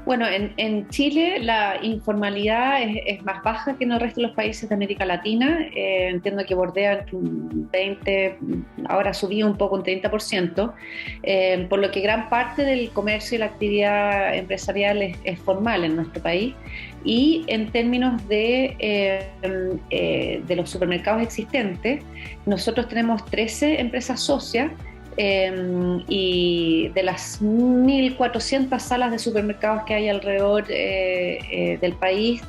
Bueno, en Chile la informalidad es más baja que en el resto de los países de América Latina. Entiendo que bordea un 20, ahora subió un poco, un 30%, por lo que gran parte del comercio y la actividad empresarial es formal en nuestro país. Y en términos de los supermercados existentes, nosotros tenemos 13 empresas socias, y de las 1.400 salas de supermercados que hay alrededor del país,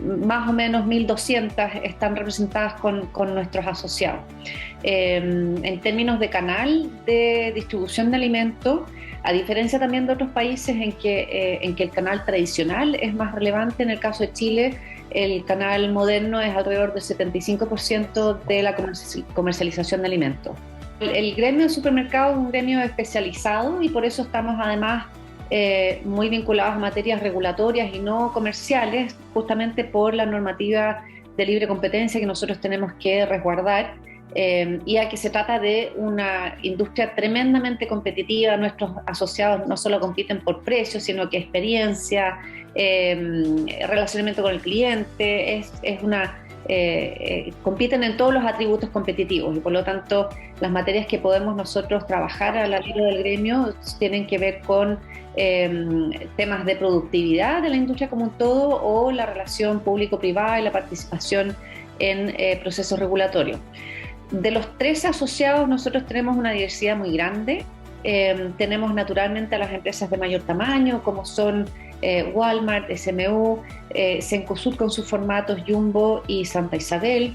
más o menos 1.200 están representadas con nuestros asociados. En términos de canal de distribución de alimentos, a diferencia también de otros países en que el canal tradicional es más relevante, en el caso de Chile el canal moderno es alrededor del 75% de la comercialización de alimentos. El gremio de supermercados es un gremio especializado y por eso estamos además muy vinculados a materias regulatorias y no comerciales, justamente por la normativa de libre competencia que nosotros tenemos que resguardar, y a que se trata de una industria tremendamente competitiva. Nuestros asociados no solo compiten por precios, sino que experiencia, relacionamiento con el cliente, compiten en todos los atributos competitivos y por lo tanto las materias que podemos nosotros trabajar al hilo del gremio tienen que ver con temas de productividad de la industria como un todo o la relación público-privada y la participación en procesos regulatorios. De los 3 asociados nosotros tenemos una diversidad muy grande. Tenemos naturalmente a las empresas de mayor tamaño como son Walmart, SMU, Cencosud con sus formatos Jumbo y Santa Isabel.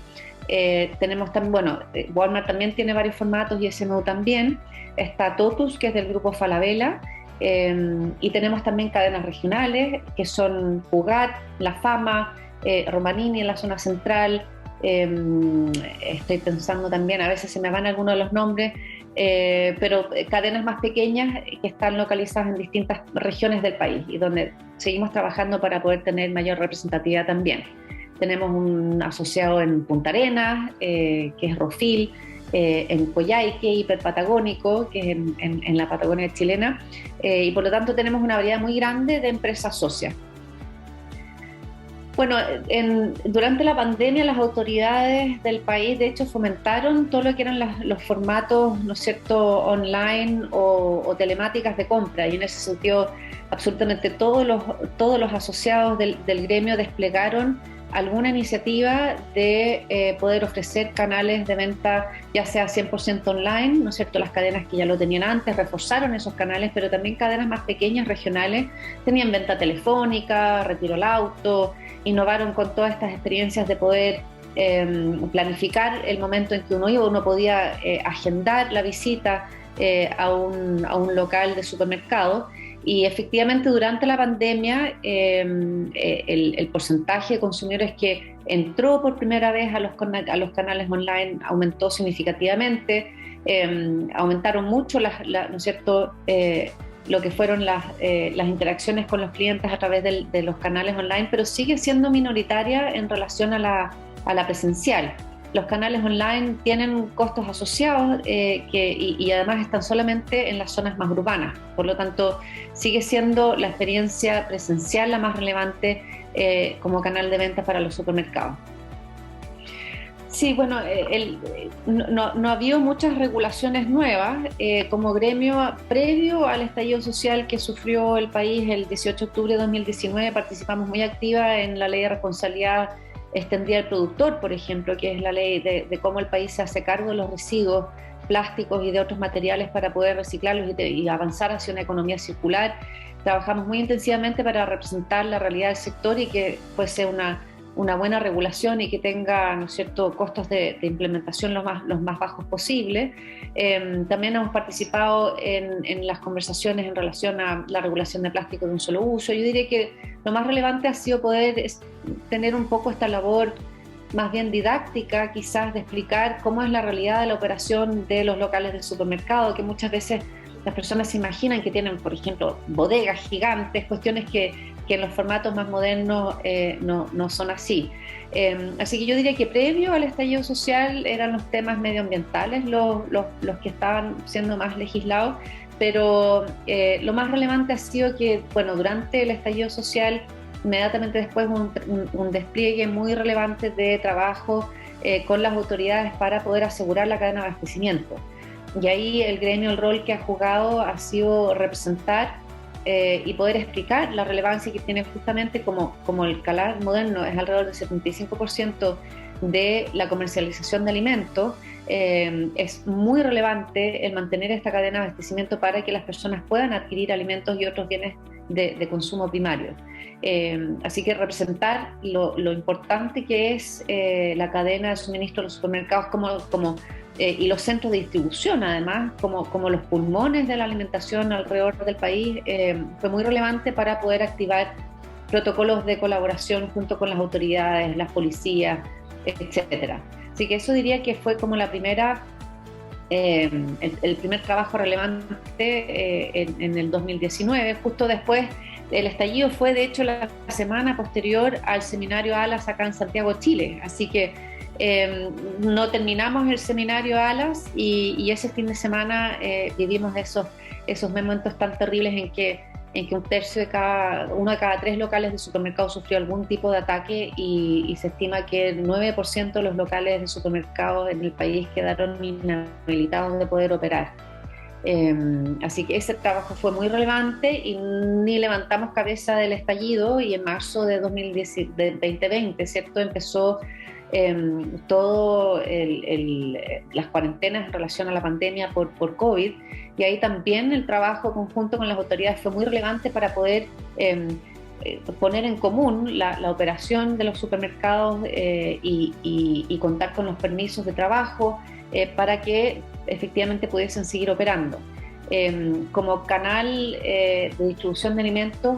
Tenemos también, bueno, Walmart también tiene varios formatos y SMU también. Está Totus, que es del grupo Falabella, y tenemos también cadenas regionales que son Pugat, La Fama, Romanini en la zona central. Estoy pensando también, a veces se me van algunos de los nombres, pero cadenas más pequeñas que están localizadas en distintas regiones del país y donde seguimos trabajando para poder tener mayor representatividad también. Tenemos un asociado en Punta Arenas, que es Rofil, en Coyhaique, hiperpatagónico, que es en la Patagonia chilena, y por lo tanto tenemos una variedad muy grande de empresas socias. Bueno, durante la pandemia las autoridades del país de hecho fomentaron todo lo que eran los formatos, ¿no es cierto?, online o telemáticas de compra, y en ese sentido absolutamente todos los asociados del gremio desplegaron alguna iniciativa de poder ofrecer canales de venta ya sea 100% online, ¿no es cierto? Las cadenas que ya lo tenían antes reforzaron esos canales, pero también cadenas más pequeñas, regionales, tenían venta telefónica, retiro al auto, innovaron con todas estas experiencias de poder planificar el momento en que uno iba, uno podía agendar la visita a un local de supermercado. Y efectivamente durante la pandemia el porcentaje de consumidores que entró por primera vez a los canales online aumentó significativamente, aumentaron mucho ¿no es cierto?, lo que fueron las interacciones con los clientes a través de los canales online, pero sigue siendo minoritaria en relación a la presencial. Los canales online tienen costos asociados y además están solamente en las zonas más urbanas. Por lo tanto, sigue siendo la experiencia presencial la más relevante como canal de venta para los supermercados. Sí, bueno, no ha habido muchas regulaciones nuevas. Como gremio, previo al estallido social que sufrió el país el 18 de octubre de 2019, participamos muy activa en la ley de responsabilidad extendida al productor, por ejemplo, que es la ley de cómo el país se hace cargo de los residuos plásticos y de otros materiales para poder reciclarlos y avanzar hacia una economía circular. Trabajamos muy intensivamente para representar la realidad del sector y que fuese una buena regulación y que tenga, ¿no es cierto?, costos de implementación los más bajos posibles. También hemos participado en las conversaciones en relación a la regulación de plástico de un solo uso. Yo diría que lo más relevante ha sido poder tener un poco esta labor más bien didáctica, quizás de explicar cómo es la realidad de la operación de los locales del supermercado, que muchas veces las personas se imaginan que tienen, por ejemplo, bodegas gigantes, cuestiones que que en los formatos más modernos no son así. Así que yo diría que previo al estallido social eran los temas medioambientales los que estaban siendo más legislados, pero lo más relevante ha sido que, bueno, durante el estallido social, inmediatamente después un despliegue muy relevante de trabajo con las autoridades para poder asegurar la cadena de abastecimiento. Y ahí el gremio, el rol que ha jugado ha sido representar y poder explicar la relevancia que tiene justamente como el calar moderno es alrededor del 75% de la comercialización de alimentos. Es muy relevante el mantener esta cadena de abastecimiento para que las personas puedan adquirir alimentos y otros bienes de consumo primario. Así que representar lo importante que es la cadena de suministro de los supermercados y los centros de distribución, además, como los pulmones de la alimentación alrededor del país, fue muy relevante para poder activar protocolos de colaboración junto con las autoridades, las policías, etcétera. Así que eso diría que fue como el primer trabajo relevante en el 2019. Justo después, el estallido fue de hecho la semana posterior al seminario ALAS acá en Santiago, Chile. Así que no terminamos el seminario ALAS y ese fin de semana vivimos esos momentos tan terribles en que uno de cada 3 locales de supermercado sufrió algún tipo de ataque y se estima que el 9% de los locales de supermercados en el país quedaron inhabilitados de poder operar. Así que ese trabajo fue muy relevante y ni levantamos cabeza del estallido, y en marzo de 2020, ¿cierto?, empezó las cuarentenas en relación a la pandemia por COVID, y ahí también el trabajo conjunto con las autoridades fue muy relevante para poder poner en común la operación de los supermercados y contar con los permisos de trabajo para que efectivamente pudiesen seguir operando. Como canal de distribución de alimentos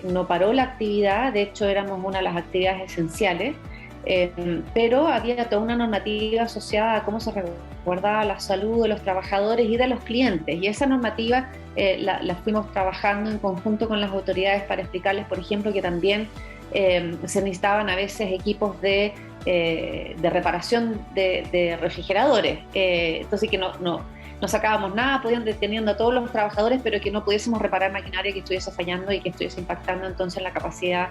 no paró la actividad, de hecho éramos una de las actividades esenciales, pero había toda una normativa asociada a cómo se resguardaba la salud de los trabajadores y de los clientes, y esa normativa la fuimos trabajando en conjunto con las autoridades para explicarles, por ejemplo, que también se necesitaban a veces equipos de reparación de refrigeradores, entonces que no sacábamos nada, podían deteniendo a todos los trabajadores, pero que no pudiésemos reparar maquinaria que estuviese fallando y que estuviese impactando entonces la capacidad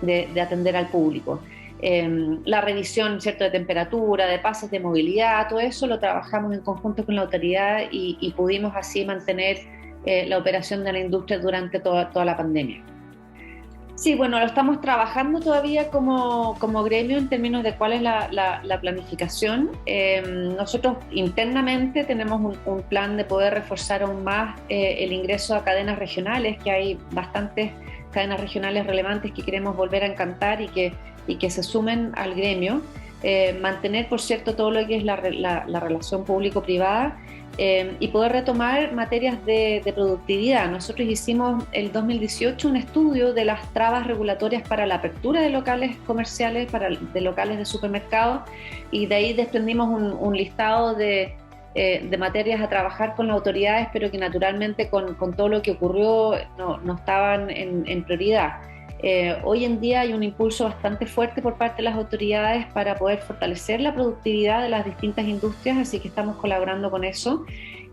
de atender al público. La revisión, ¿cierto?, de temperatura, de pases de movilidad, todo eso lo trabajamos en conjunto con la autoridad y pudimos así mantener la operación de la industria durante toda la pandemia. Sí, bueno, lo estamos trabajando todavía como gremio en términos de cuál es la planificación. Nosotros internamente tenemos un plan de poder reforzar aún más el ingreso a cadenas regionales, que hay bastantes cadenas regionales relevantes que queremos volver a encantar y que se sumen al gremio. Mantener, por cierto, todo lo que es la relación público-privada y poder retomar materias de productividad. Nosotros hicimos el 2018 un estudio de las trabas regulatorias para la apertura de locales comerciales, de locales de supermercados, y de ahí desprendimos un listado de materias a trabajar con las autoridades, pero que naturalmente con todo lo que ocurrió no estaban en prioridad. Hoy en día hay un impulso bastante fuerte por parte de las autoridades para poder fortalecer la productividad de las distintas industrias, así que estamos colaborando con eso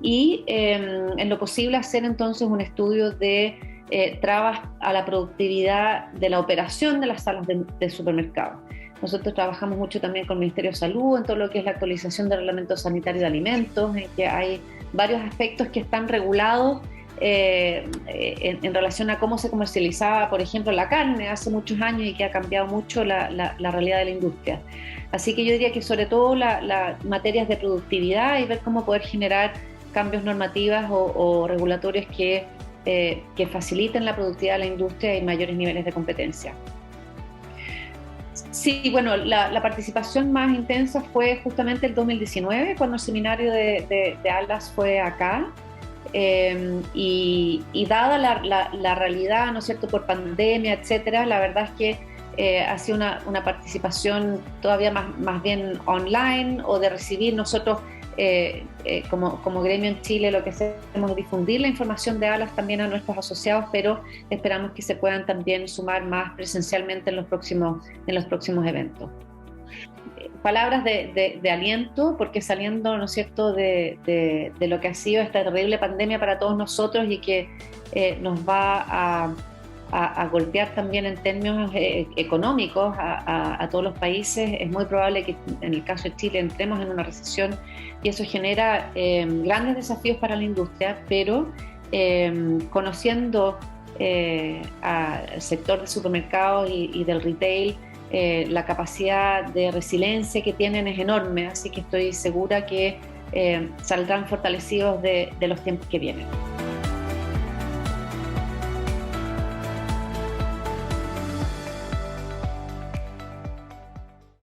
y en lo posible hacer entonces un estudio de trabas a la productividad de la operación de las salas de supermercados. Nosotros trabajamos mucho también con el Ministerio de Salud en todo lo que es la actualización del Reglamento Sanitario de Alimentos, en que hay varios aspectos que están regulados en relación a cómo se comercializaba, por ejemplo, la carne hace muchos años y que ha cambiado mucho la realidad de la industria. Así que yo diría que sobre todo las materias de productividad y ver cómo poder generar cambios normativos o regulatorios que faciliten la productividad de la industria y mayores niveles de competencia. Sí, bueno, la participación más intensa fue justamente el 2019, cuando el seminario de ALAS fue acá. Y dada la realidad, ¿no es cierto?, por pandemia, etcétera, la verdad es que ha sido una participación todavía más bien online, o de recibir nosotros como gremio en Chile lo que hacemos es difundir la información de ALAS también a nuestros asociados, pero esperamos que se puedan también sumar más presencialmente en los próximos eventos. Palabras de aliento, porque saliendo, ¿no es cierto?, de lo que ha sido esta terrible pandemia para todos nosotros y que nos va a golpear también en términos económicos a todos los países. Es muy probable que en el caso de Chile entremos en una recesión y eso genera grandes desafíos para la industria, pero conociendo al sector de supermercados y del retail, la capacidad de resiliencia que tienen es enorme, así que estoy segura que saldrán fortalecidos de los tiempos que vienen.